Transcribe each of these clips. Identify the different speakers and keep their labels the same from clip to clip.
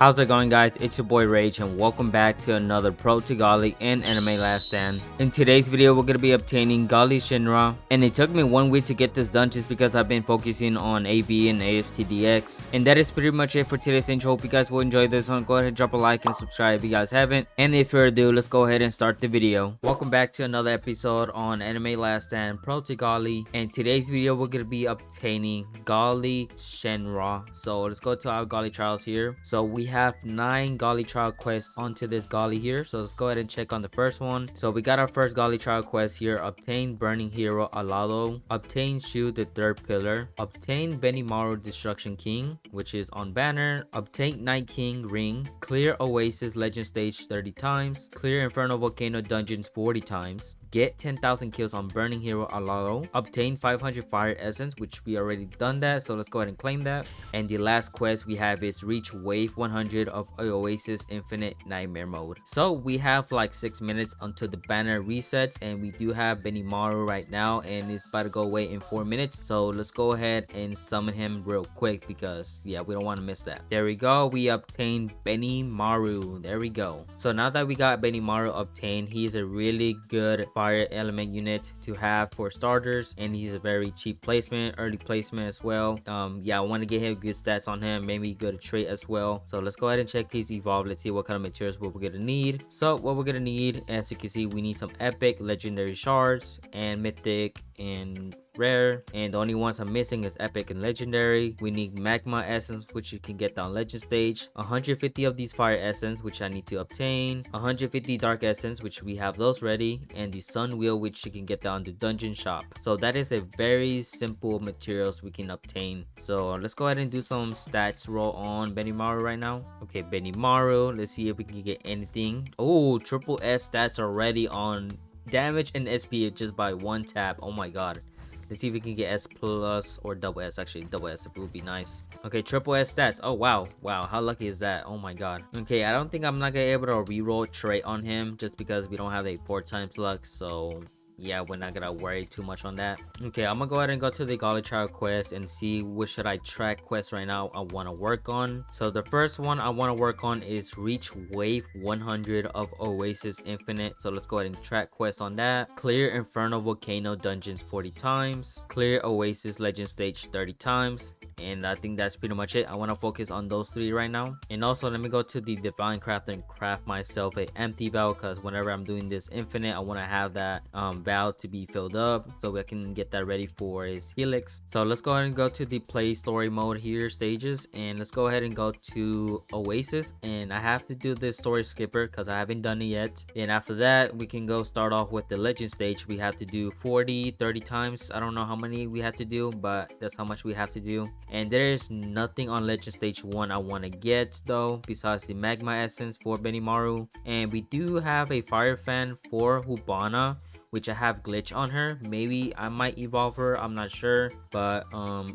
Speaker 1: How's it going, guys? It's your boy Rage and welcome back to another Pro to Golly and Anime Last Stand. In today's video, we're going to be obtaining Golly Shinra, and it took me 1 week to get this done just because I've been focusing on AB and ASTDX. And that is pretty much it for today's intro. Hope you guys will enjoy this one. Go ahead and drop a like and subscribe if you guys haven't. And if further ado, let's go ahead and start the video. Welcome back to another episode on Anime Last Stand Pro to Golly. And today's video, we're going to be obtaining Golly Shinra. So let's go to our Golly trials here. So we have 9 Golly trial quests onto this Golly here, so let's go ahead and check on the first one. So we got our first Golly trial quest here: obtain Burning Hero Alado, obtain Shu the Third Pillar, obtain Benimaru Destruction King, which is on banner, obtain Night King Ring, clear Oasis Legend Stage 30 times, clear Inferno Volcano Dungeons 40 times, get 10,000 kills on Burning Hero Alado, obtain 500 Fire Essence, which we already done that, so let's go ahead and claim that. And the last quest we have is reach wave 100 of Oasis Infinite Nightmare Mode. So we have like 6 minutes until the banner resets, and we do have Benimaru right now, and it's about to go away in 4 minutes. So let's go ahead and summon him real quick because yeah, we don't want to miss that. There we go, we obtained Benimaru. There we go. So now that we got Benimaru obtained, he's a really good fire element unit to have for starters, and he's a very cheap placement, early placement as well. Yeah, I want to get him good stats on him, maybe good trait as well. So let's go ahead and check his evolve. Let's see what kind of materials we're gonna need. So what we're gonna need, as you can see, we need some epic, legendary shards, and mythic and rare, and the only ones I'm missing is epic and legendary. We need magma essence, which you can get down legend stage, 150 of these fire essence, which I need to obtain, 150 dark essence, which we have those ready, and the sun wheel, which you can get down the dungeon shop. So that is a very simple materials we can obtain. So let's go ahead and do some stats roll on Benimaru right now. Okay, Benimaru, let's see if we can get anything. Oh, triple S stats already on damage and SP just by one tap. Oh my god. Let's see if we can get S plus or double S. Actually, double S, it would be nice. Okay, triple S stats. Oh wow, how lucky is that? Oh my god. Okay, I don't think I'm not gonna be able to reroll trait on him just because we don't have a 4 times luck. So yeah, we're not gonna worry too much on that. Okay, I'm gonna go ahead and go to the Golly trial quest and see what should I track quest right now I want to work on. So the first one I want to work on is reach wave 100 of Oasis Infinite. So let's go ahead and track quest on that. Clear Inferno Volcano Dungeons 40 times, clear Oasis Legend Stage 30 times, and I think that's pretty much it. I want to focus on those 3 right now. And also let me go to the Divine Craft and craft myself a empty valve, because whenever I'm doing this infinite, I want to have that valve to be filled up so I can get that ready for his helix. So let's go ahead and go to the play story mode here, stages, and let's go ahead and go to Oasis. And I have to do this story skipper because I haven't done it yet. And after that, we can go start off with the legend stage. We have to do 40 30 times. I don't know how many we have to do, but that's how much we have to do. And there is nothing on legend stage 1 I want to get though, besides the magma essence for Benimaru. And we do have a fire fan for Hubana, which I have glitch on her. Maybe I might evolve her, I'm not sure, but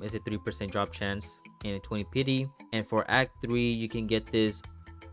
Speaker 1: it's a 3% drop chance and a 20 pity. And for act 3, you can get this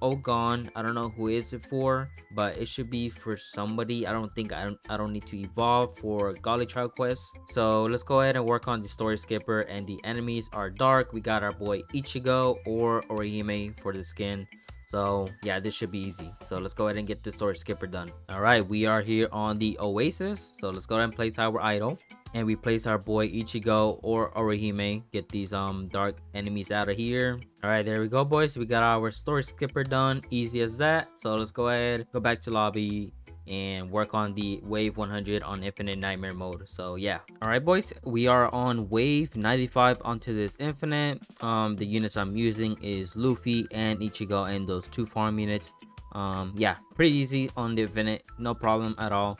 Speaker 1: Ogon. I don't know who is it for, but it should be for somebody. I don't need to evolve for Golly trial quest. So let's go ahead and work on the story skipper. And the enemies are dark. We got our boy Ichigo or Orihime for the skin. So yeah, this should be easy. So let's go ahead and get the story skipper done. All right, we are here on the Oasis. So let's go ahead and place our idol, and we place our boy Ichigo or Orihime. Get these dark enemies out of here. All right, there we go, boys. We got our story skipper done. Easy as that. So let's go ahead, go back to lobby and work on the wave 100 on infinite nightmare mode. So yeah, all right, boys, we are on wave 95 onto this infinite. The units I'm using is Luffy and Ichigo and those 2 farm units. Yeah, pretty easy on the infinite, no problem at all.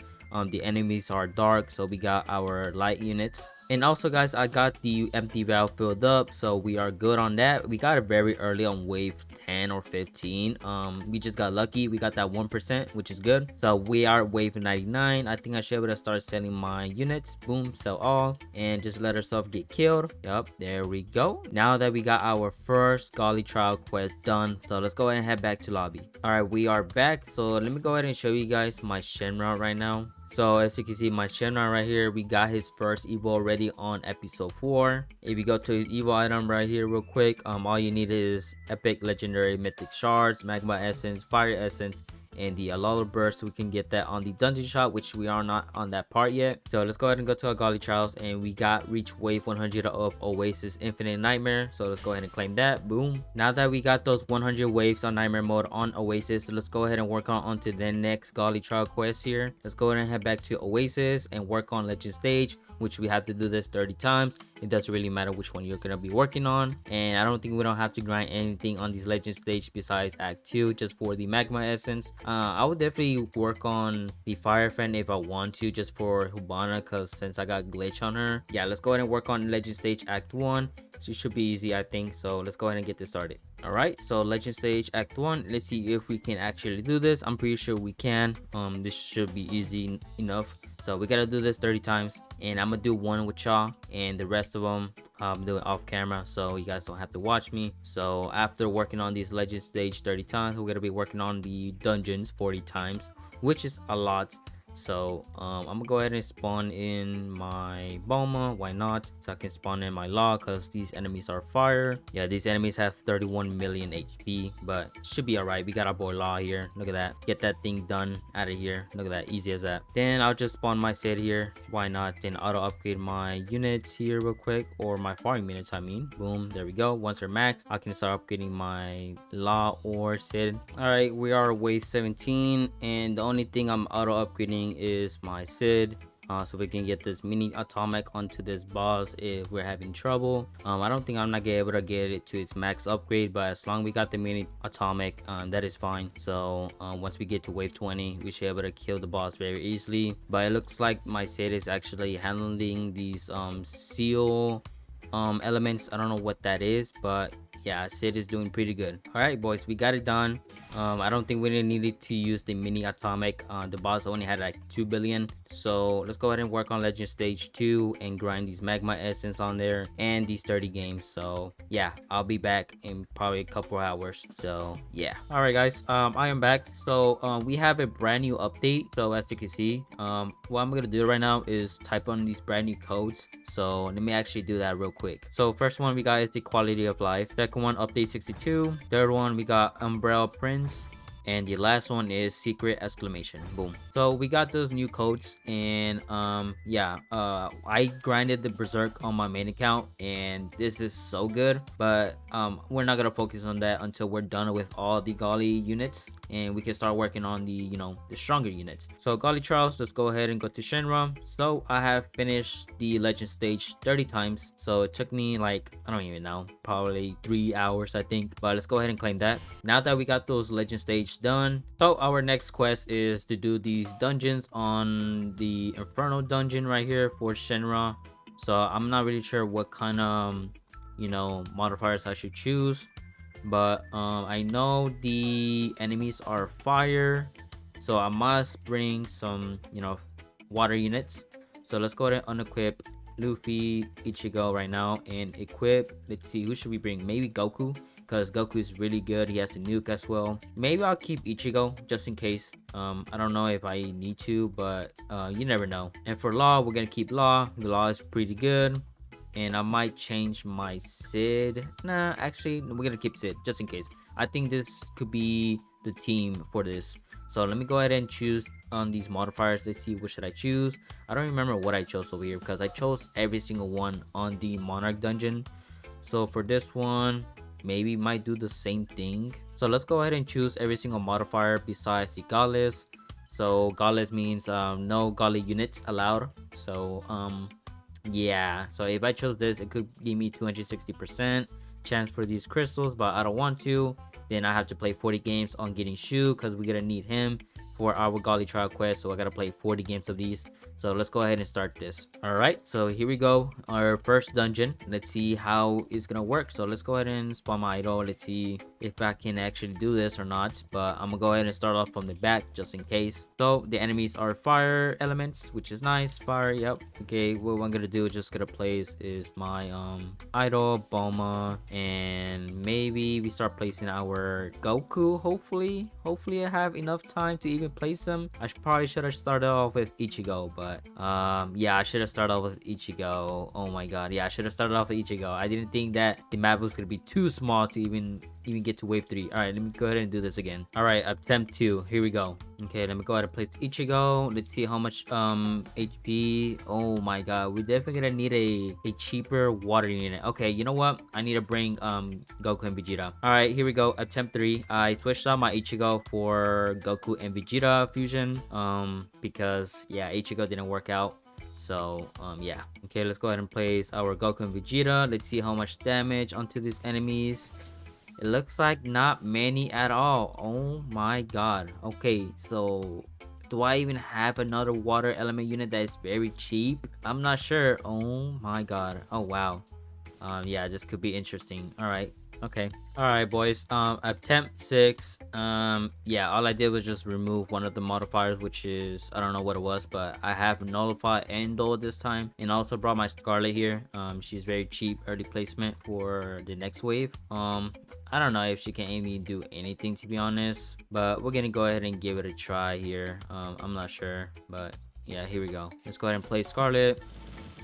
Speaker 1: The enemies are dark, so we got our light units. And also, guys, I got the empty valve filled up, so we are good on that. We got it very early on wave 10 or 15. We just got lucky. We got that 1%, which is good. So we are wave 99. I think I should be able to start selling my units. Boom, sell all, and just let ourselves get killed. Yup, there we go. Now that we got our first Golly trial quest done, so let's go ahead and head back to lobby. All right, we are back. So let me go ahead and show you guys my Shinra right now. So as you can see, my Shinra right here, we got his first evo already on episode 4. If you go to his evo item right here real quick, all you need is epic, legendary, mythic shards, magma essence, fire essence, and the Alala burst. We can get that on the dungeon shop, which we are not on that part yet. So let's go ahead and go to our Golly Trials, and we got reach wave 100 of Oasis Infinite Nightmare. So let's go ahead and claim that. Boom. Now that we got those 100 waves on Nightmare mode on Oasis, so let's go ahead and work on to the next Golly Trial quest here. Let's go ahead and head back to Oasis and work on Legend Stage, which we have to do this 30 times. It doesn't really matter which one you're gonna be working on, and I don't think we don't have to grind anything on these Legend Stage besides Act 2 just for the magma essence. I would definitely work on the fire friend if I want to, just for Hubana, because since I got glitch on her. Yeah, let's go ahead and work on Legend Stage Act 1. So it should be easy, I think. So let's go ahead and get this started. All right, so Legend Stage Act 1. Let's see if we can actually do this. I'm pretty sure we can. This should be easy enough. So we gotta do this 30 times, and I'm gonna do one with y'all, and the rest of them I'm doing off camera, so you guys don't have to watch me. So after working on these Legend Stage 30 times, we're gonna be working on the dungeons 40 times, which is a lot. So I'm gonna go ahead and spawn in my Boma, why not, so I can spawn in my Law, because these enemies are fire. Yeah, these enemies have 31 million HP, but should be all right. We got our boy Law here. Look at that, get that thing done out of here. Look at that, easy as that. Then I'll just spawn my Sid here, why not. Then auto upgrade my units here real quick, or my farming minutes, I mean. Boom, there we go. Once they're maxed, I can start upgrading my Law or Sid. All right, we are wave 17, and the only thing I'm auto upgrading is my Sid, so we can get this mini atomic onto this boss if we're having trouble. I don't think I'm not gonna be able to get it to its max upgrade, but as long as we got the mini atomic, that is fine. So once we get to wave 20, we should be able to kill the boss very easily. But it looks like my Sid is actually handling these seal elements. I don't know what that is, but yeah, Sid is doing pretty good. All right, boys, we got it done. I don't think we didn't need to use the mini atomic. The boss only had like 2 billion, so let's go ahead and work on Legend Stage 2 and grind these magma essence on there and these 30 games. So yeah, I'll be back in probably a couple hours. So yeah, all right guys, I am back. So we have a brand new update. So as you can see, what I'm gonna do right now is type on these brand new codes. So let me actually do that real quick. So first one we got is the quality of life. Second one, update 62. Third one, we got umbrella prince. And the last one is secret exclamation. Boom. So we got those new codes, and yeah, I grinded the berserk on my main account, and this is so good. But we're not gonna focus on that until we're done with all the Golly units, and we can start working on the, you know, the stronger units. So Golly Trials, let's go ahead and go to Shinra. So I have finished the Legend Stage 30 times, so it took me like, I don't even know, probably 3 hours I think. But let's go ahead and claim that. Now that we got those Legend Stage done, so our next quest is to do these dungeons on the Inferno dungeon right here for Shinra. So I'm not really sure what kind of, you know, modifiers I should choose, but I know the enemies are fire, so I must bring some, you know, water units. So let's go ahead and unequip Luffy, Ichigo right now, and equip, let's see, who should we bring? Maybe Goku, because Goku is really good. He has a nuke as well. Maybe I'll keep Ichigo just in case. I don't know if I need to, but you never know. And for Law, we're gonna keep Law. The Law is pretty good. And I might change my Sid. Nah, actually, we're gonna keep Sid just in case. I think this could be the team for this. So let me go ahead and choose on these modifiers. Let's see, what should I choose? I don't remember what I chose over here, because I chose every single one on the Monarch dungeon. So for this one, maybe might do the same thing. So let's go ahead and choose every single modifier besides the Gaules. So Gaules means no Golly units allowed. So yeah, so if I chose this, it could give me 260% chance for these crystals, but I don't want to. Then I have to play 40 games on getting Shu, because we're gonna need him for our Golly trial quest. So I gotta play 40 games of these. So let's go ahead and start this. All right, so here we go, our first dungeon. Let's see how it's gonna work. So let's go ahead and spawn my idol. Let's see, if I can actually do this or not, but I'm gonna go ahead and start off from the back just in case. So the enemies are fire elements, which is nice. Fire, yep. Okay, what I'm gonna do is just gonna place is my idol Boma, and maybe we start placing our Goku. Hopefully I have enough time to even place them. Probably should have started off with Ichigo, but yeah, I should have started off with Ichigo. Oh my god, yeah, I should have started off with Ichigo. I didn't think that the map was gonna be too small to even get to wave 3. All right, let me go ahead and do this again. All right, attempt 2, here we go. Okay, let me go ahead and place Ichigo. Let's see how much HP. Oh my god, we're definitely gonna need a cheaper water unit. Okay, you know what, I need to bring Goku and Vegeta. All right, here we go. Attempt 3. I switched out my Ichigo for Goku and Vegeta fusion because yeah, Ichigo didn't work out. So yeah, okay, let's go ahead and place our Goku and Vegeta. Let's see how much damage onto these enemies. It looks like not many at all. Oh my god. Okay, so do I even have another water element unit that is very cheap? I'm not sure. Oh my god. Oh wow. Yeah, this could be interesting. All right. Okay. All right, boys. Attempt 6. Yeah, all I did was just remove one of the modifiers, which is, I don't know what it was, but I have nullify and dull this time, and also brought my Scarlet here. She's very cheap, early placement for the next wave. I don't know if she can even do anything, to be honest, but we're gonna go ahead and give it a try here. I'm not sure, but yeah, here we go. Let's go ahead and play Scarlet,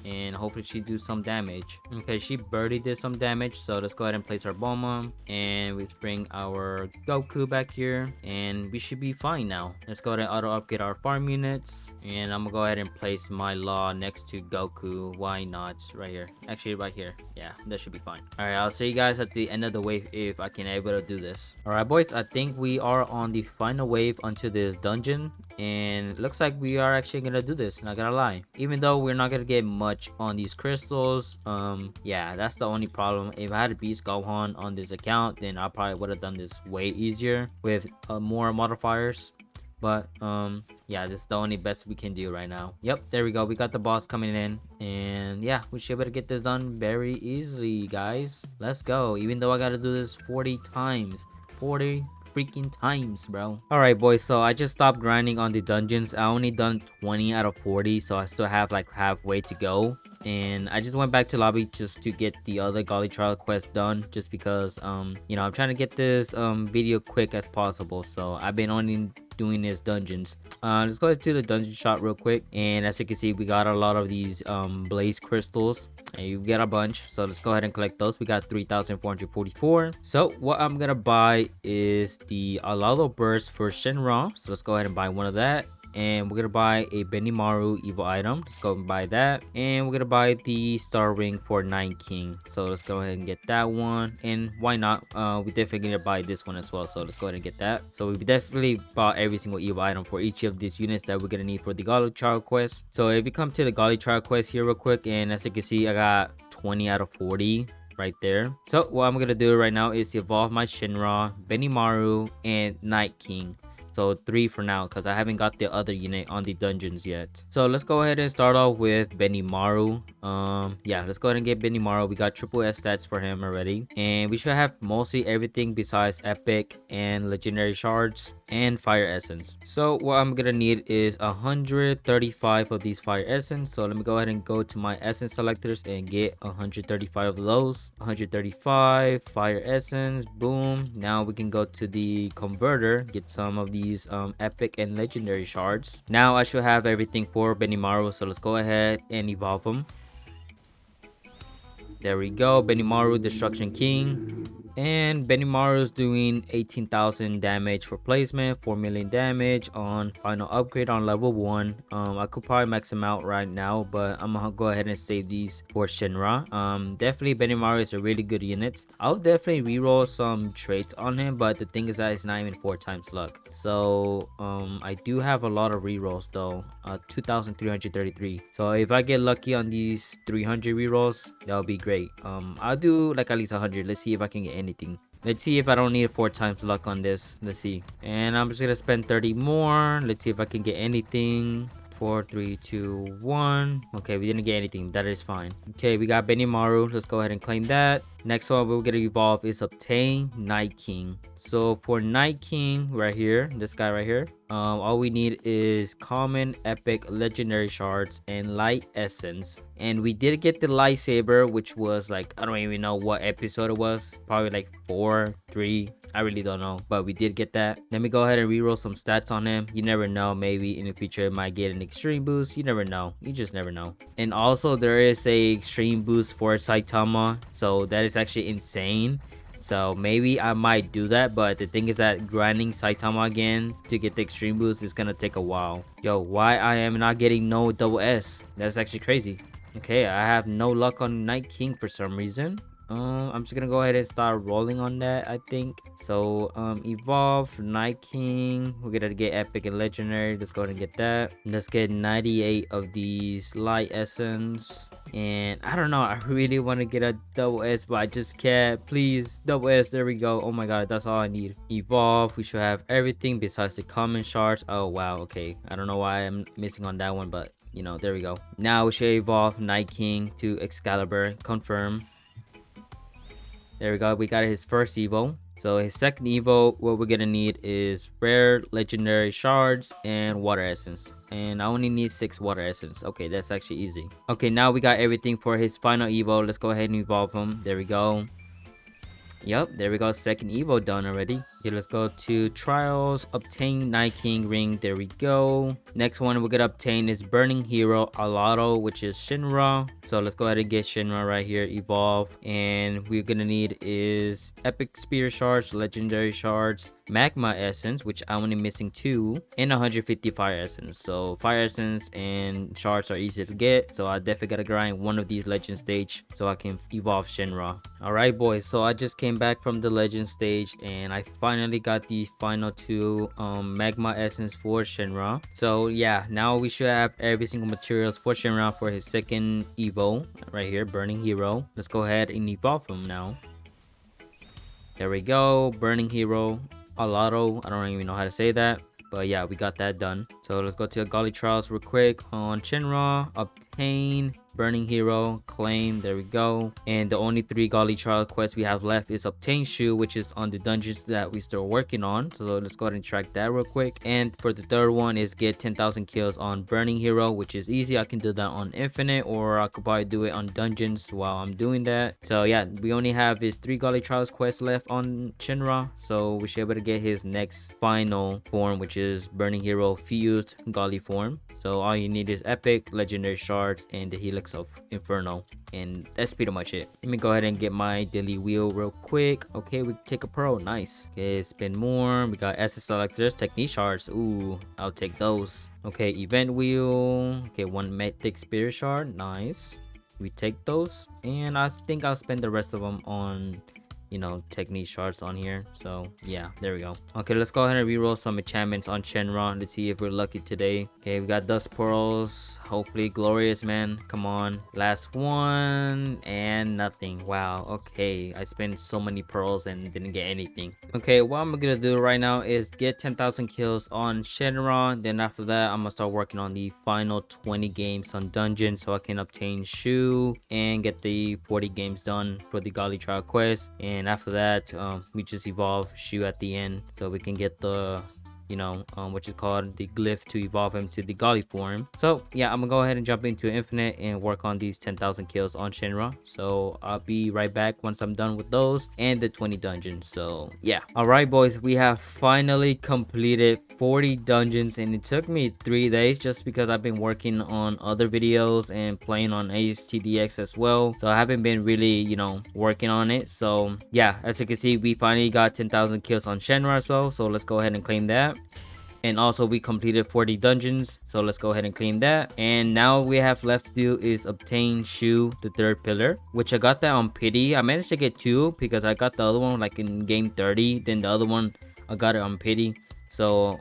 Speaker 1: and hopefully she do some damage. Okay, she barely did some damage, so let's go ahead and place our Bulma, and we bring our Goku back here, and we should be fine now. Let's go ahead and auto upgrade our farm units, and I'm gonna go ahead and place my Law next to Goku. Why not? Right here, actually right here. Yeah, that should be fine. All right, I'll see you guys at the end of the wave if I can able to do this. All right, boys, I think we are on the final wave onto this dungeon, and looks like we are actually gonna do this, not gonna lie, even though we're not gonna get much on these crystals. Yeah, that's the only problem. If I had to beat Gohan on this account, then I probably would have done this way easier with more modifiers, but yeah, this is the only best we can do right now. Yep, there we go, we got the boss coming in, and yeah, we should be able to get this done very easily, guys. Let's go, even though I gotta do this 40 times. 40 freaking times, bro. All right, boys, so I just stopped grinding on the dungeons. I only done 20 out of 40, so I still have like halfway to go, and I just went back to lobby just to get the other Golly trial quest done, just because you know, I'm trying to get this video quick as possible, so I've been only doing his dungeons. Let's go to the dungeon shop real quick, and as you can see, we got a lot of these blaze crystals, and you get a bunch, so let's go ahead and collect those. We got 3,444. So what I'm gonna buy is the Alalo burst for Shinra, so let's go ahead and buy one of that. And we're gonna buy a Benimaru evil item. Let's go and buy that. And we're gonna buy the star ring for Nine King, so let's go ahead and get that one. And why not, we definitely gonna buy this one as well, so let's go ahead and get that. So we definitely bought every single evil item for each of these units that we're gonna need for the Golly trial quest. So if you come to the Golly trial quest here real quick, and as you can see, I got 20 out of 40 right there. So what I'm gonna do right now is evolve my Shinra, Benimaru, and Night King. So 3 for now, because I haven't got the other unit on the dungeons yet. So let's go ahead and start off with Benimaru. Yeah, let's go ahead and get Benimaru. We got triple S stats for him already, and we should have mostly everything besides epic and legendary shards and fire essence. So what I'm gonna need is 135 of these fire essence. So let me go ahead and go to my essence selectors and get 135 of those. 135 fire essence, boom. Now we can go to the converter, get some of these epic and legendary shards. Now I should have everything for Benimaru, so let's go ahead and evolve him. There we go, Benimaru, Destruction King. And Benimaru is doing 18,000 damage for placement, 4 million damage on final upgrade on level 1. I could probably max him out right now, but I'm gonna go ahead and save these for Shinra. Definitely Benimaru is a really good unit. I'll definitely reroll some traits on him, but the thing is that it's not even 4 times luck. So I do have a lot of rerolls though, 2,333. So if I get lucky on these 300 rerolls, that'll be great. I'll do like at least 100. Let's see if I can get anything. Let's see if I don't need 4 times luck on this. Let's see. And I'm just gonna spend 30 more. Let's see if I can get anything. 4, 3, 2, 1. Okay, we didn't get anything. That is fine. Okay, we got Benimaru. Let's go ahead and claim that. Next one we're gonna evolve is obtain Night King. So for Night King right here, this guy right here, all we need is common, epic, legendary shards, and light essence. And we did get the lightsaber, which was like, I don't even know what episode it was. Probably like 4, 3. I really don't know, but we did get that. Let me go ahead and reroll some stats on him. You never know, maybe in the future it might get an extreme boost. You never know. You just never know. And also there is a extreme boost for Saitama, so that is actually insane. So maybe I might do that, but the thing is that grinding Saitama again to get the extreme boost is gonna take a while. Yo, why I am not getting no double S? That's actually crazy. Okay, I have no luck on Night King for some reason. I'm just gonna go ahead and start rolling on that, I think. So evolve Night King. We're gonna get epic and legendary. Let's go ahead and get that. Let's get 98 of these light essence. And I don't know, I really want to get a double S, but I just can't. Please, double S. There we go. Oh my god, that's all I need. Evolve. We should have everything besides the common shards. Oh wow, okay, I don't know why I'm missing on that one, but you know, there we go. Now we should evolve Night King to Excalibur. Confirm. There we go. We got his first evo. So his second evo, what we're gonna need is rare legendary shards and water essence. And I only need 6 water essence. Okay, that's actually easy. Okay, now we got everything for his final evo. Let's go ahead and evolve him. There we go. Yep, there we go. Second evo done already. Okay, let's go to trials. Obtain Night King ring. There we go. Next one we're gonna obtain is Burning Hero Alato, which is Shinra. So let's go ahead and get Shinra right here. Evolve. And we're gonna need is epic spear shards, legendary shards, magma essence, which I'm only missing 2, and 150 fire essence. So fire essence and shards are easy to get, so I definitely gotta grind one of these legend stage so I can evolve Shinra. All right boys, so I just came back from the legend stage and I finally got the final 2 magma essence for Shinra. So yeah, now we should have every single materials for Shinra for his second evo right here, Burning Hero. Let's go ahead and evolve him now. There we go, Burning Hero Alato. I don't even know how to say that, but yeah, we got that done. So let's go to the Golly Trials real quick on Shinra. Obtain Burning Hero, claim. There we go. And the only 3 Golly Trial quests we have left is obtain Shu, which is on the dungeons that we still working on. So let's go ahead and track that real quick. And for the third one is get 10,000 kills on Burning Hero, which is easy. I can do that on Infinite, or I could probably do it on dungeons while I'm doing that. So yeah, we only have his 3 Golly Trials quests left on Shinra, so we should be able to get his next final form, which is Burning Hero fused Golly form. So all you need is epic, legendary shards, and the Helix of Inferno, and that's pretty much it. Let me go ahead and get my daily wheel real quick. Okay, we take a pro. Nice. Okay, spin more. We got SS selectors, technique shards. Ooh, I'll take those. Okay, event wheel. Okay, 1 mythic spirit shard. Nice. We take those, and I think I'll spend the rest of them on, you know, technique shards on here. So yeah, there we go. Okay, let's go ahead and reroll some enchantments on Shenron. Let's see if we're lucky today. Okay, we got dust pearls. Hopefully glorious, man. Come on. Last one and nothing. Wow. Okay, I spent so many pearls and didn't get anything. Okay, what I'm gonna do right now is get 10,000 kills on Shenron. Then after that, I'm gonna start working on the final 20 games on dungeon so I can obtain Shu and get the 40 games done for the Golly Trial quest. And after that, we just evolve Shu at the end so we can get the, you know, which is called the glyph to evolve him to the Golly form. So yeah, I'm gonna go ahead and jump into Infinite and work on these 10,000 kills on Shinra. So I'll be right back once I'm done with those and the 20 dungeons. So yeah. All right boys, we have finally completed 40 dungeons, and it took me 3 days just because I've been working on other videos and playing on ASTDX as well. So I haven't been really, you know, working on it. So yeah, as you can see, we finally got 10,000 kills on Shenra as well. So let's go ahead and claim that. And also we completed 40 dungeons, so let's go ahead and claim that. And now we have left to do is obtain Shu, the 3rd pillar, which I got that on pity. I managed to get 2 because I got the other one like in game 30, then the other one I got it on pity. So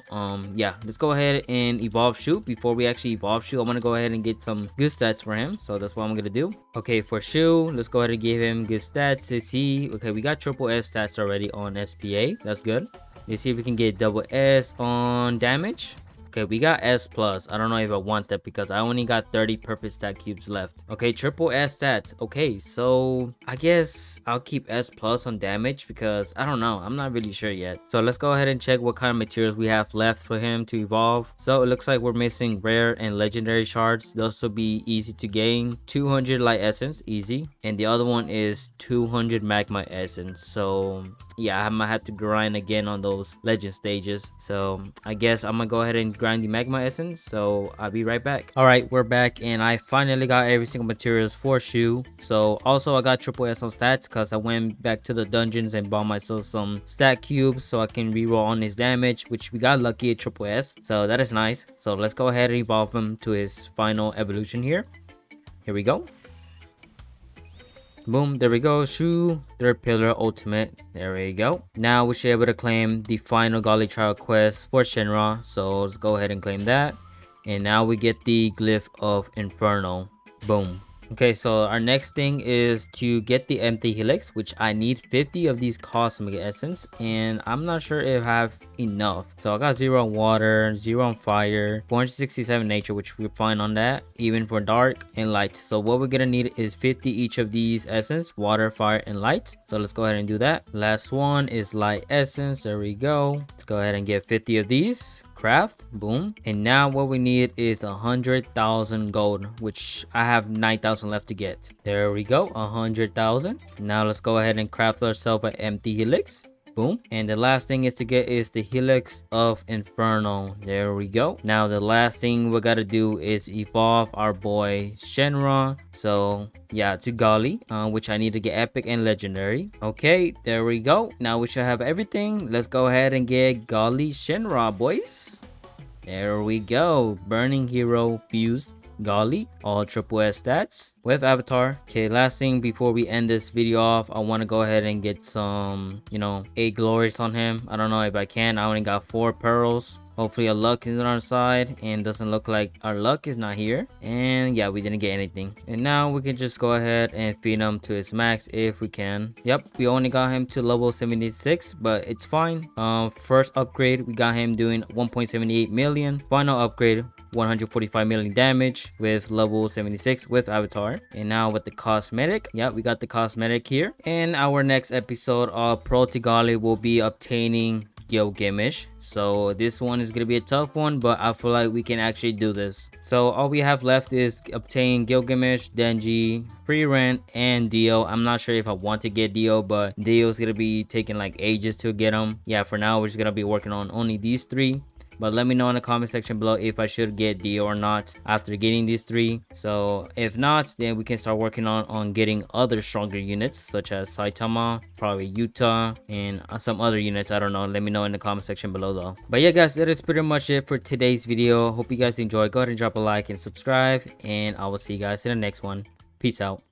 Speaker 1: yeah, let's go ahead and evolve Shu. Before we actually evolve Shu, I'm gonna go ahead and get some good stats for him. So that's what I'm gonna do. Okay, for Shu, let's go ahead and give him good stats to see. Okay, we got triple S stats already on SPA. That's good. Let's see if we can get double S on damage. Okay, we got S plus. I don't know if I want that because I only got 30 perfect stat cubes left. Okay, triple S stats. Okay, so I guess I'll keep S plus on damage because I don't know. I'm not really sure yet. So let's go ahead and check what kind of materials we have left for him to evolve. So it looks like we're missing rare and legendary shards. Those will be easy to gain. 200 light essence, easy. And the other one is 200 magma essence. So yeah, I might have to grind again on those legend stages. So I guess I'm gonna go ahead and grind the magma essence. So I'll be right back. All right, we're back and I finally got every single materials for Shu. So also I got triple S on stats because I went back to the dungeons and bought myself some stat cubes so I can reroll on his damage, which we got lucky at triple S. So that is nice. So let's go ahead and evolve him to his final evolution here. Here we go. Boom, there we go. Shu, third pillar ultimate. There we go. Now we should be able to claim the final godly trial quest for Shinra. So let's go ahead and claim that. And now we get the glyph of Inferno. Boom. Okay, so our next thing is to get the empty helix, which I need 50 of these cosmic essence, and I'm not sure if I have enough. So I got 0 on water, 0 on fire, 467 nature, which we're fine on that, even for dark and light. So what we're gonna need is 50 each of these essence, water, fire, and light. So let's go ahead and do that. Last one is light essence. There we go. Let's go ahead and get 50 of these. Craft, boom. And now what we need is 100,000 gold, which I have 9,000 left to get. There we go, 100,000. Now let's go ahead and craft ourselves an empty helix. Boom. And the last thing is to get is the helix of Inferno. There we go. Now the last thing we gotta do is evolve our boy Shinra. So yeah, to Gali, which I need to get epic and legendary. Okay, there we go. Now we should have everything. Let's go ahead and get Gali Shinra, boys. There we go. Burning hero fused Gali, all triple S stats with avatar. Okay, last thing before we end this video off, I want to go ahead and get some, 8 glories on him. I don't know if I can. I only got 4 pearls. Hopefully our luck is on our side, and doesn't look like our luck is not here. And yeah, we didn't get anything. And now we can just go ahead and feed him to his max if we can. Yep, we only got him to level 76, but it's fine. First upgrade, we got him doing 1.78 million. Final upgrade, 145 million damage with level 76 with avatar. And now with the cosmetic, yeah, we got the cosmetic here. In our next episode of Pro Tigali, will be obtaining Gilgamesh. So this one is gonna be a tough one, but I feel like we can actually do this. So all we have left is obtain Gilgamesh, Denji, free rent, and Dio. I'm not sure if I want to get Dio, but Dio's gonna be taking like ages to get him. Yeah, for now we're just gonna be working on only these 3. But let me know in the comment section below if I should get Dio or not after getting these 3. So if not, then we can start working on getting other stronger units such as Saitama, probably Utah, and some other units. I don't know. Let me know in the comment section below though. But yeah guys, that is pretty much it for today's video. Hope you guys enjoyed. Go ahead and drop a like and subscribe, and I will see you guys in the next one. Peace out.